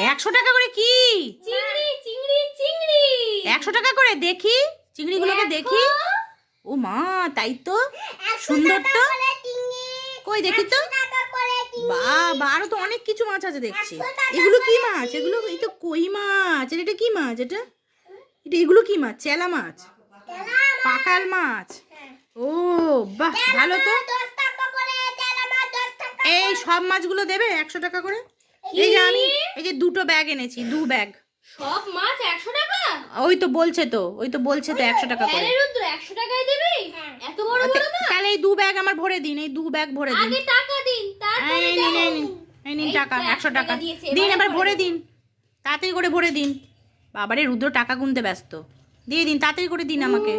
100 টাকা করে কি? চিংড়ি চিংড়ি চিংড়ি 100 টাকা করে দেখি, চিংড়িগুলোকে দেখি। ও মা, তাই তো, সুন্দর তো। কই দেখি তো। বাবা, আরো তো অনেক কিছু মাছ আছে দেখছি। এগুলো কি মাছ? এগুলো এই তো কই মাছ। এটা কি মাছ? এটা এগুলো কি মাছ? চেলা মাছ, পাকাল মাছ। ও বাহ, ভালো তো। এই সব মাছগুলো দেবে 100 টাকা করে? এই যে আমি এই যে 2টো ব্যাগ এনেছি, 2 ব্যাগ। সব মাছ 100 টাকা? ওই তো বলছে তো 100 টাকা করে। আরে রুদ্র 100 টাকায় দেবে? এত বড় বড় মাছ? তাহলে এই 2 ব্যাগ আমার ভরে দিন, এই 2 ব্যাগ ভরে দিন। আগে টাকা দিন, তারপরে দেন। এই নিন টাকা, 100 টাকা দিন, এবার ভরে দিন, তাড়াতাড়ি করে ভরে দিন। বাবারে, রুদ্র টাকা গুনতে ব্যস্ত। দিয়ে দিন, তাড়াতাড়ি করে দিন আমাকে।